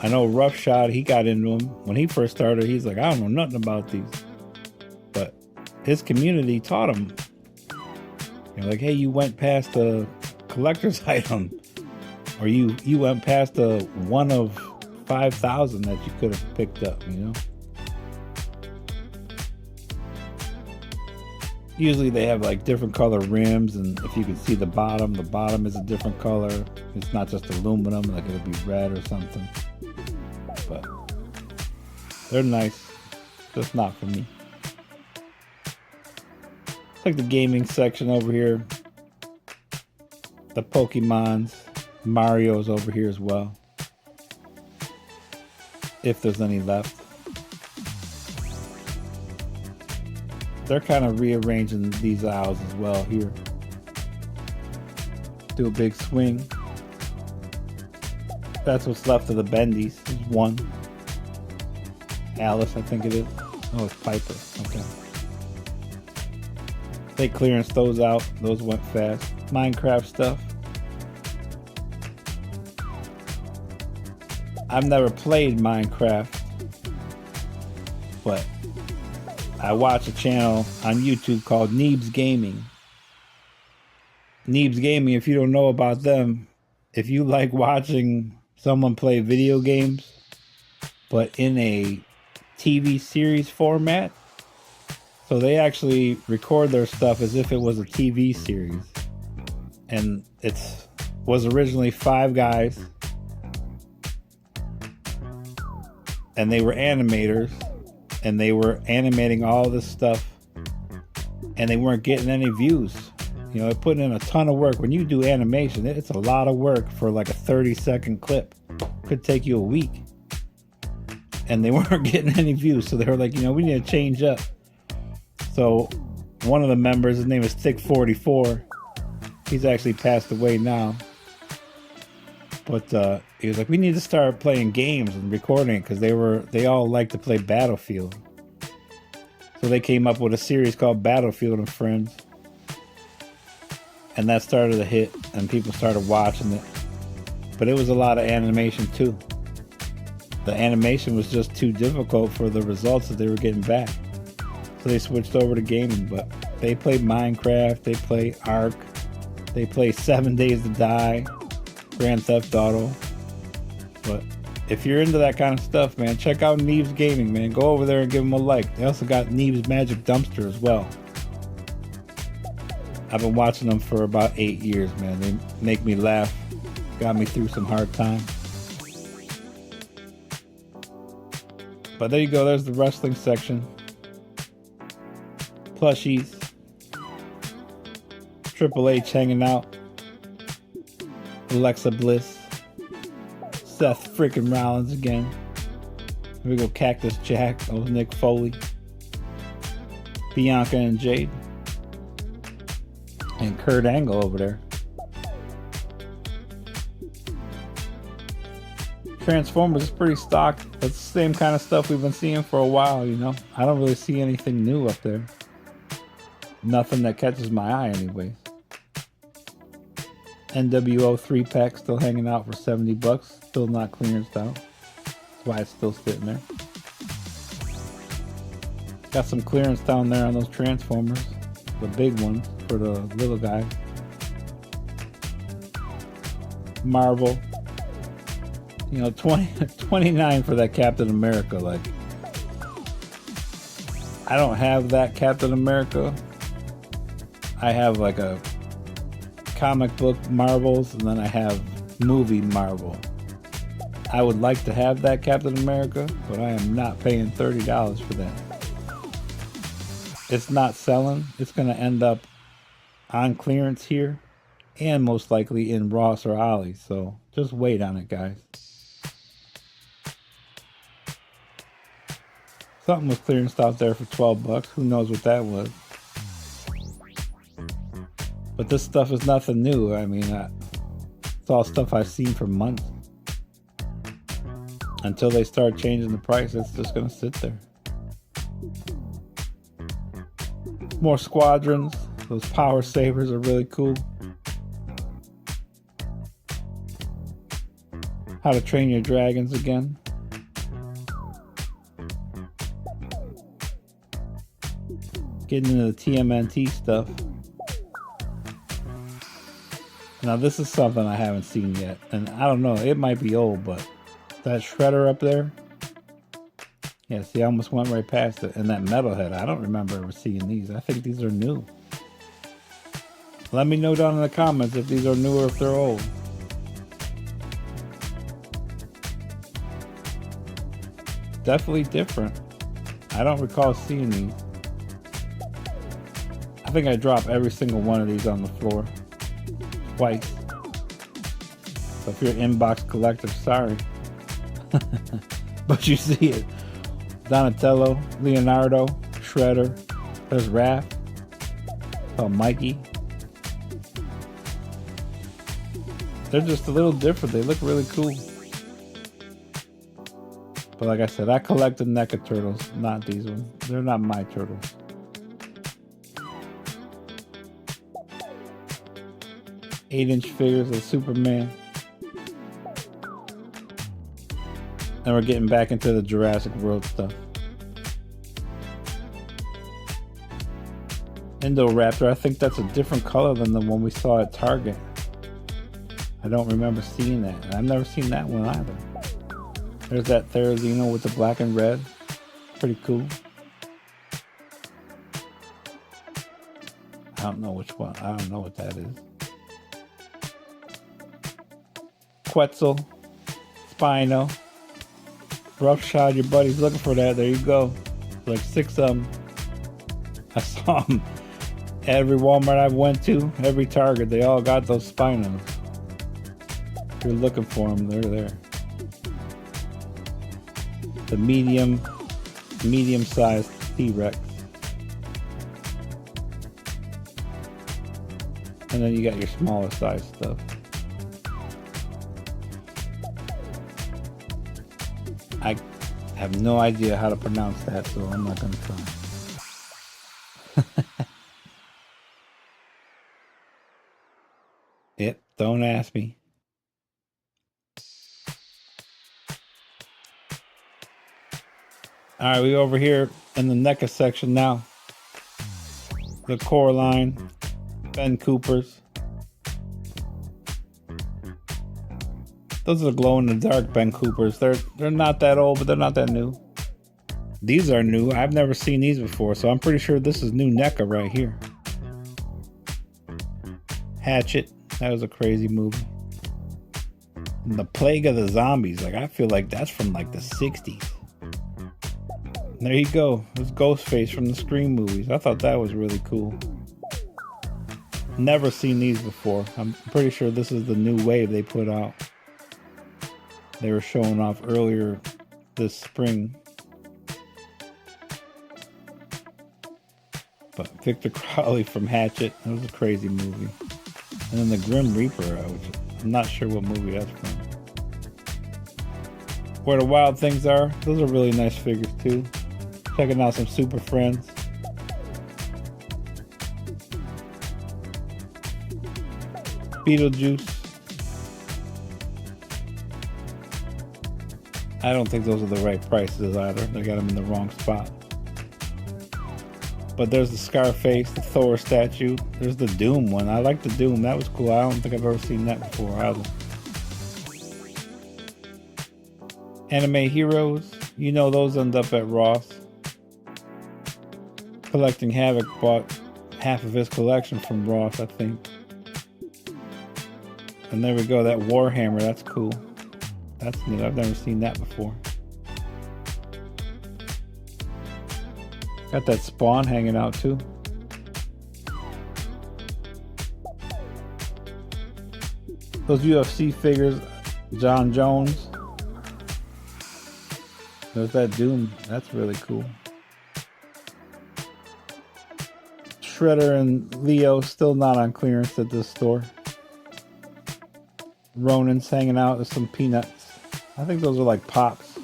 I know Rough Shot, he got into them. When he first started, he's like, I don't know nothing about these. But his community taught him. You're like, hey, you went past a collector's item. Or you went past a one of 5,000 that you could have picked up, Usually they have like different color rims, and if you can see the bottom is a different color. It's not just aluminum, like it'll be red or something. But they're nice, just not for me. It's like the gaming section over here. The Pokemons, Mario's over here as well. If there's any left. They're kind of rearranging these aisles as well here. Do a big swing. That's what's left of the Bendies. There's one. Alice, I think it is. Oh, it's Piper. Okay. They clearanced those out. Those went fast. Minecraft stuff. I've never played Minecraft, but I watch a channel on YouTube called Neebs Gaming. Neebs Gaming, if you don't know about them, if you like watching someone play video games, but in a TV series format, so they actually record their stuff as if it was a TV series. And was originally 5 guys, and they were animators. and they were animating all this stuff, and they weren't getting any views. You know, it put in a ton of work. When you do animation, it's a lot of work for like a 30-second clip. Could take you a week. And they weren't getting any views, so they were like, you know, we need to change up. So one of the members, his name is Thick44. He's actually passed away now. But he was like, we need to start playing games and recording it, because they all like to play Battlefield. So they came up with a series called Battlefield and Friends. And that started a hit, and people started watching it. But it was a lot of animation too. The animation was just too difficult for the results that they were getting back. So they switched over to gaming. But they play Minecraft, they play Ark, they play 7 Days to Die, Grand Theft Auto. But if you're into that kind of stuff, man, check out Neebs Gaming, man. Go over there and give them a like. They also got Neebs Magic Dumpster as well. I've been watching them for about 8 years, man. They make me laugh. Got me through some hard times. But there you go. There's the wrestling section. Plushies. Triple H hanging out. Alexa Bliss. Seth freaking Rollins again. Here we go. Cactus Jack. Oh, Nick Foley. Bianca and Jade. And Kurt Angle over there. Transformers is pretty stock. That's the same kind of stuff we've been seeing for a while, you know. I don't really see anything new up there. Nothing that catches my eye anyways. NWO 3-pack still hanging out for $70. Still not clearanced out. That's why it's still sitting there. Got some clearance down there on those Transformers. The big ones for the little guy. Marvel. You know, 29 for that Captain America. Like, I don't have that Captain America. I have like a comic book Marvels, and then I have movie Marvel. I would like to have that Captain America, but I am not paying $30 for that. It's not selling. It's going to end up on clearance here, and most likely in Ross or Ollie's. So just wait on it, guys. Something was clearanced out there for $12. Who knows what that was? But this stuff is nothing new. I mean, it's all stuff I've seen for months. Until they start changing the price, it's just going to sit there. More Squadrons. Those Power Sabers are really cool. How to Train Your Dragons again. Getting into the TMNT stuff. Now this is something I haven't seen yet, and I don't know, it might be old, but that Shredder up there, yeah, see, I almost went right past it. And that Metalhead, I don't remember ever seeing these. I think these are new. Let me know down in the comments if these are new or if they're old. Definitely different. I don't recall seeing these. I think I dropped every single one of these on the floor. Twice. So if you're an inbox collector, sorry. But you see it. Donatello, Leonardo, Shredder. There's Raph. Oh, Mikey. They're just a little different. They look really cool. But like I said, I collected NECA turtles, not these ones. They're not my turtles. Eight-inch figures of Superman. And we're getting back into the Jurassic World stuff. Indoraptor, I think that's a different color than the one we saw at Target. I don't remember seeing that. And I've never seen that one either. There's that Therizino with the black and red. Pretty cool. I don't know which one. I don't know what that is. Quetzal. Spino. Roughshod, your buddy's looking for that. There you go. Like 6 of them. I saw them every Walmart I went to, every Target. They all got those Spinos. If you're looking for them, they're there. The medium-sized T-Rex. And then you got your smaller size stuff. I have no idea how to pronounce that, so I'm not gonna try. Yep, don't ask me. Alright, we over here in the NECA section now. The Coraline, Ben Coopers. Those are the glow-in-the-dark Ben Coopers. They're not that old, but they're not that new. These are new. I've never seen these before, so I'm pretty sure this is new NECA right here. Hatchet. That was a crazy movie. And the Plague of the Zombies. Like, I feel like that's from like the 60s. There you go. It's Ghostface from the Scream movies. I thought that was really cool. Never seen these before. I'm pretty sure this is the new wave they put out. They were showing off earlier this spring. But Victor Crowley from Hatchet. That was a crazy movie. And then the Grim Reaper. I'm not sure what movie that's from. Where the Wild Things Are. Those are really nice figures too. Checking out some Super Friends. Beetlejuice. I don't think those are the right prices either. They got them in the wrong spot. But there's the Scarface, the Thor statue. There's the Doom one. I like the Doom. That was cool. I don't think I've ever seen that before either. Anime Heroes. You know those end up at Ross. Collecting Havoc bought half of his collection from Ross, I think. And there we go. That Warhammer. That's cool. That's neat. I've never seen that before. Got that Spawn hanging out too. Those UFC figures, John Jones. There's that Doom. That's really cool. Shredder and Leo still not on clearance at this store. Ronin's hanging out with some peanuts. I think those are like Pops.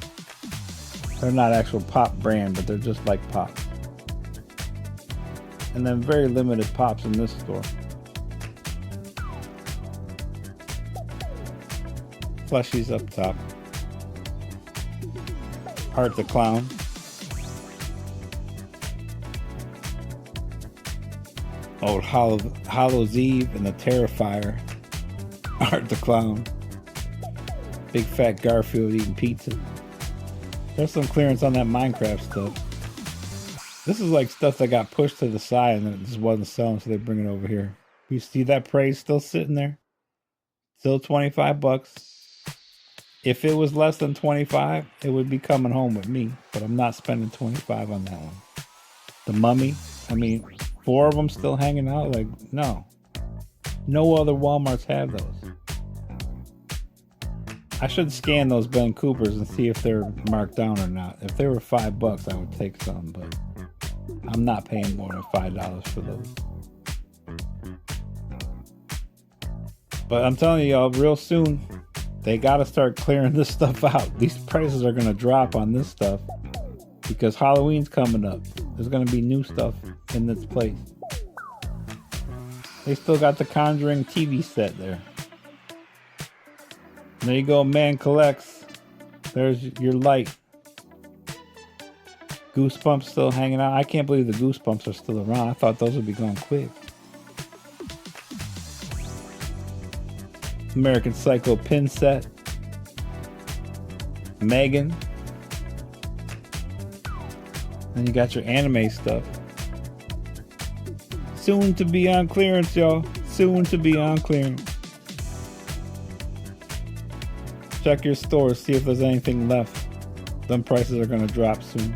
They're not actual Pop brand, but they're just like Pops. And then very limited Pops in this store. Plushies up top. Art the Clown. Old Hollow's Eve and the Terrifier. Art the Clown. Big fat Garfield eating pizza. There's some clearance on that Minecraft stuff. This is like stuff that got pushed to the side and it just wasn't selling, so they bring it over here. You see that Prey still sitting there? Still 25 bucks. If it was less than 25, it would be coming home with me, but I'm not spending 25 on that one. The Mummy, I mean, 4 of them still hanging out? Like, no. No other Walmarts have those. I should scan those Ben Coopers and see if they're marked down or not. If they were $5, I would take some, but I'm not paying more than $5 for those. But I'm telling y'all, real soon, they gotta start clearing this stuff out. These prices are gonna drop on this stuff because Halloween's coming up. There's gonna be new stuff in this place. They still got the Conjuring TV set there. There you go, Man Collects. There's your light. Goosebumps still hanging out. I can't believe the Goosebumps are still around. I thought those would be gone quick. American Psycho pin set. Megan. And you got your anime stuff. Soon to be on clearance, y'all. Soon to be on clearance. Check your stores, see if there's anything left. Them prices are gonna drop soon.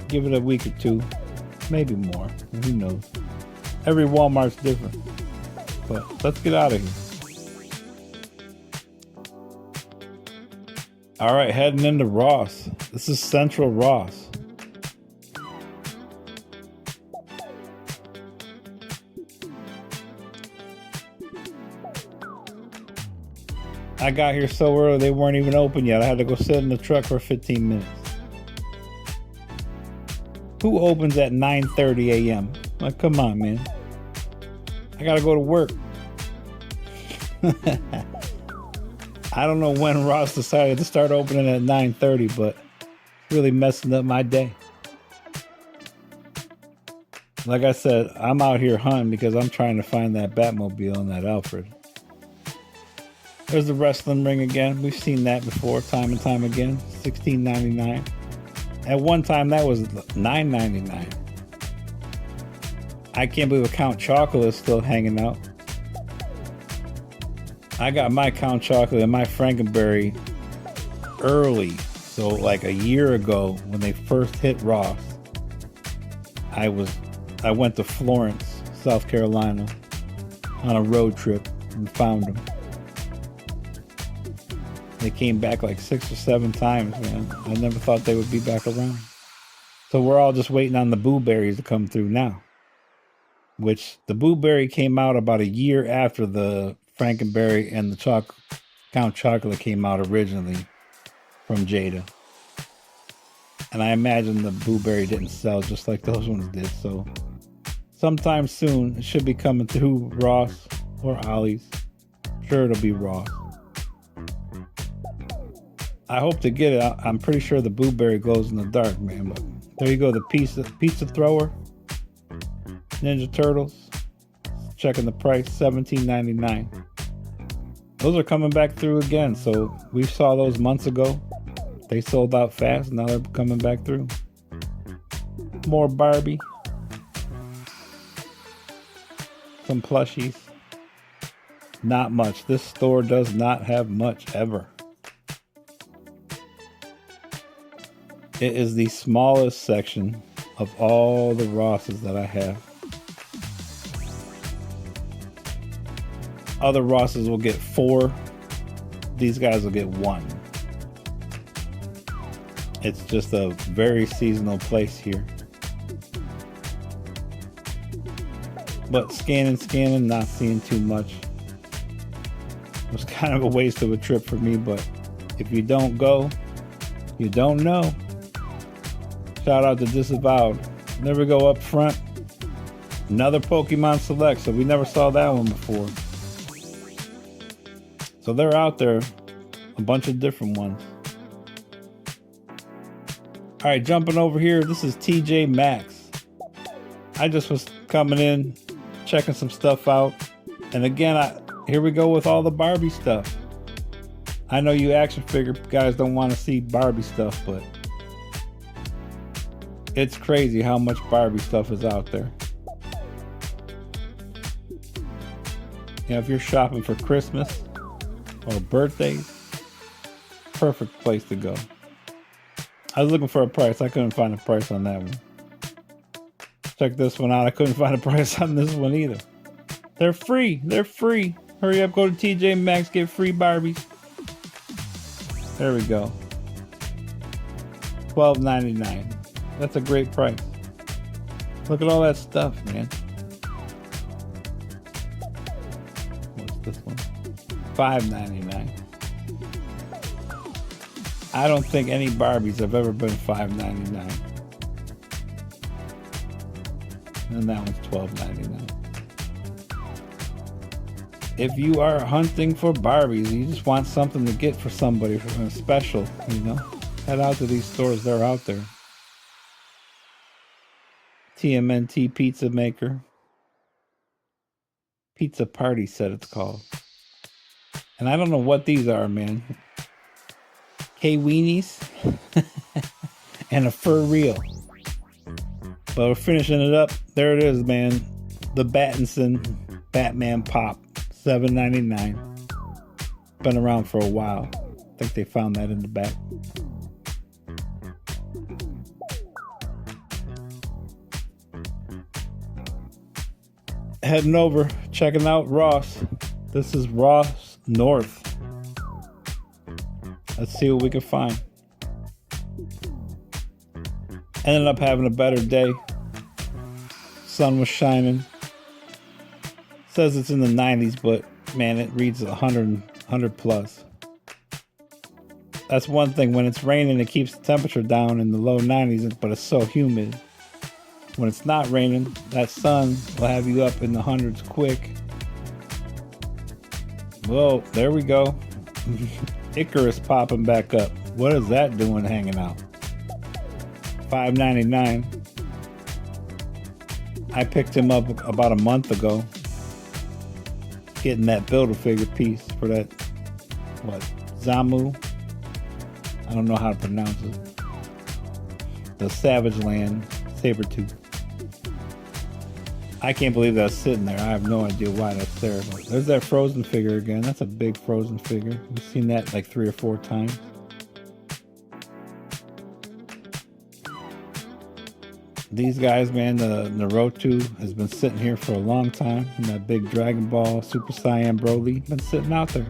Give it a week or two, maybe more. Who knows? Every Walmart's different. But let's get out of here. All right, heading into Ross. This is Central Ross. I got here so early they weren't even open yet. I had to go sit in the truck for 15 minutes. Who opens at 9:30 a.m.? Like, come on, man. I gotta go to work. I don't know when Ross decided to start opening at 9:30, but it's really messing up my day. Like I said, I'm out here hunting because I'm trying to find that Batmobile and that Alfred. There's the wrestling ring again. We've seen that before, time and time again. $16.99. At one time, that was $9.99. I can't believe Count Chocolate is still hanging out. I got my Count Chocolate and my Frankenberry early. So like a year ago when they first hit Ross, I went to Florence, South Carolina on a road trip and found them. They came back like 6 or 7 times, man. I never thought they would be back around. So we're all just waiting on the Boo Berries to come through now. Which the Boo Berry came out about a year after the Frankenberry and the Count Chocolate came out originally from Jada. And I imagine the Boo Berry didn't sell just like those ones did. So sometime soon it should be coming through Ross or Ollie's. Sure, it'll be Ross. I hope to get it. I'm pretty sure the Boo Berry glows in the dark, man. But there you go, the pizza thrower, Ninja Turtles. Checking the price, $17.99. Those are coming back through again. So we saw those months ago. They sold out fast. Now they're coming back through. More Barbie. Some plushies. Not much. This store does not have much ever. It is the smallest section of all the Rosses that I have. Other Rosses will get 4. These guys will get 1. It's just a very seasonal place here. But scanning, not seeing too much. It was kind of a waste of a trip for me, but if you don't go, you don't know. Shout out to Disavowed. Never go up front. Another Pokemon Select, so we never saw that one before. So they're out there, a bunch of different ones. All right, jumping over here, this is TJ Maxx. I just was coming in, checking some stuff out. And again, here we go with all the Barbie stuff. I know you action figure guys don't want to see Barbie stuff, but it's crazy how much Barbie stuff is out there. You know, if you're shopping for Christmas or birthdays, perfect place to go. I was looking for a price. I couldn't find a price on that one. Check this one out. I couldn't find a price on this one either. They're free. They're free. Hurry up, go to TJ Maxx, get free Barbies. There we go. $12.99. That's a great price. Look at all that stuff, man. What's this one? $5.99. I don't think any Barbies have ever been $5.99. And that one's $12.99. If you are hunting for Barbies, you just want something to get for somebody for a special, you know, head out to these stores. They're out there. TMNT Pizza Maker. Pizza Party set it's called. And I don't know what these are, man. K-Weenies. And a fur reel. But we're finishing it up. There it is, man. The Battinson Batman Pop. $7.99. Been around for a while. I think they found that in the back. heading over, checking out Ross. This is Ross North. Let's see what we can find. Ended up having a better day. Sun was shining. Says it's in the 90s, but man, it reads 100 plus. That's one thing. When it's raining, it keeps the temperature down in the low 90s, but it's so humid. When it's not raining, that sun will have you up in the hundreds quick. Well, there we go. Icarus popping back up. What is that doing hanging out? $5.99. I picked him up about a month ago. Getting that Build-A-Figure piece for that, what, Zamu? I don't know how to pronounce it. The Savage Land Sabertooth. I can't believe that's sitting there. I have no idea why that's there. But there's that Frozen figure again. That's a big Frozen figure. We've seen that like 3 or 4 times. These guys, man, the Naruto has been sitting here for a long time. And that big Dragon Ball Super Saiyan Broly been sitting out there.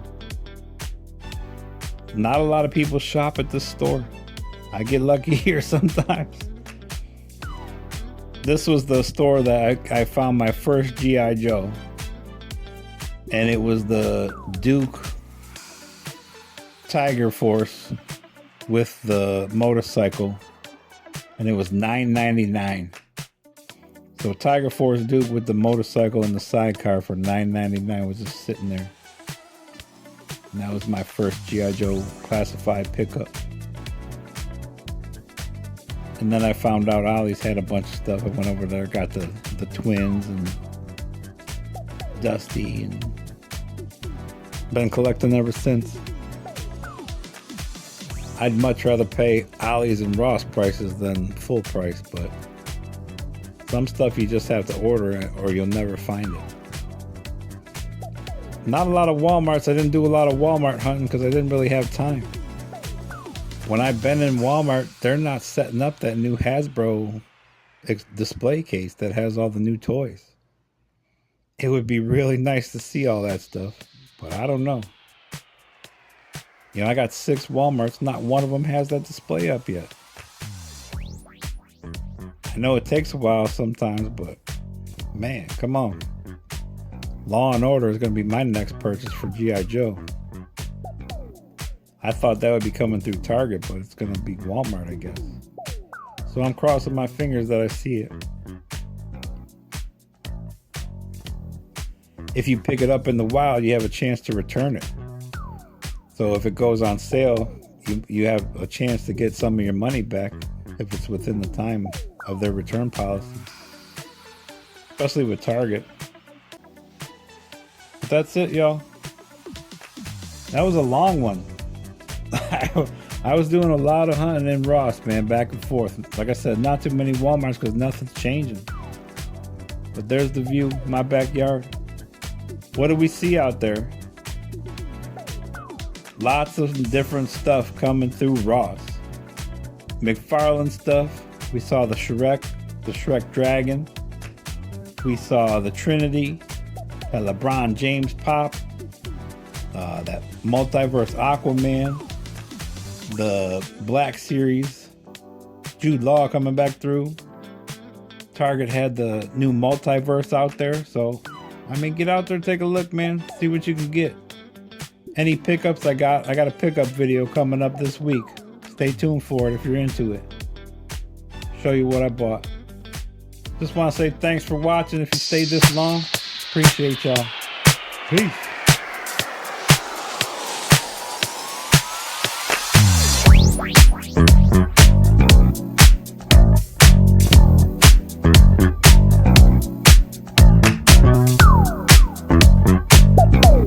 Not a lot of people shop at this store. I get lucky here sometimes. This was the store that I found my first G.I. Joe. And it was the Duke Tiger Force with the motorcycle. And it was $9.99. So Tiger Force Duke with the motorcycle and the sidecar for $9.99 was just sitting there. And that was my first G.I. Joe classified pickup. And then I found out Ollie's had a bunch of stuff. I went over there, got the twins and Dusty, and been collecting ever since. I'd much rather pay Ollie's and Ross prices than full price, but some stuff you just have to order it or you'll never find it. Not a lot of Walmarts. I didn't do a lot of Walmart hunting because I didn't really have time. When I've been in Walmart, they're not setting up that new Hasbro display case that has all the new toys. It would be really nice to see all that stuff, but I don't know. You know, I got 6 Walmarts. Not one of them has that display up yet. I know it takes a while sometimes, but man, come on. Law and Order is going to be my next purchase for G.I. Joe. I thought that would be coming through Target, but it's going to be Walmart, I guess. So I'm crossing my fingers that I see it. If you pick it up in the wild, you have a chance to return it. So if it goes on sale, you have a chance to get some of your money back if it's within the time of their return policy. Especially with Target. But that's it, y'all. That was a long one. I was doing a lot of hunting in Ross, man, back and forth. Like I said, not too many Walmarts because nothing's changing. But there's the view, my backyard. What do we see out there? Lots of different stuff coming through Ross. McFarlane stuff. We saw the Shrek Dragon. We saw the Trinity, that LeBron James pop, that Multiverse Aquaman, the Black Series, Jude Law coming back through. Target had the new Multiverse out there, so I mean, get out there, take a look, man, see what you can get. Any pickups I got a pickup video coming up this week. Stay tuned for it if you're into it. Show you what I bought. Just want to say thanks for watching. If you stayed this long, appreciate y'all. Peace.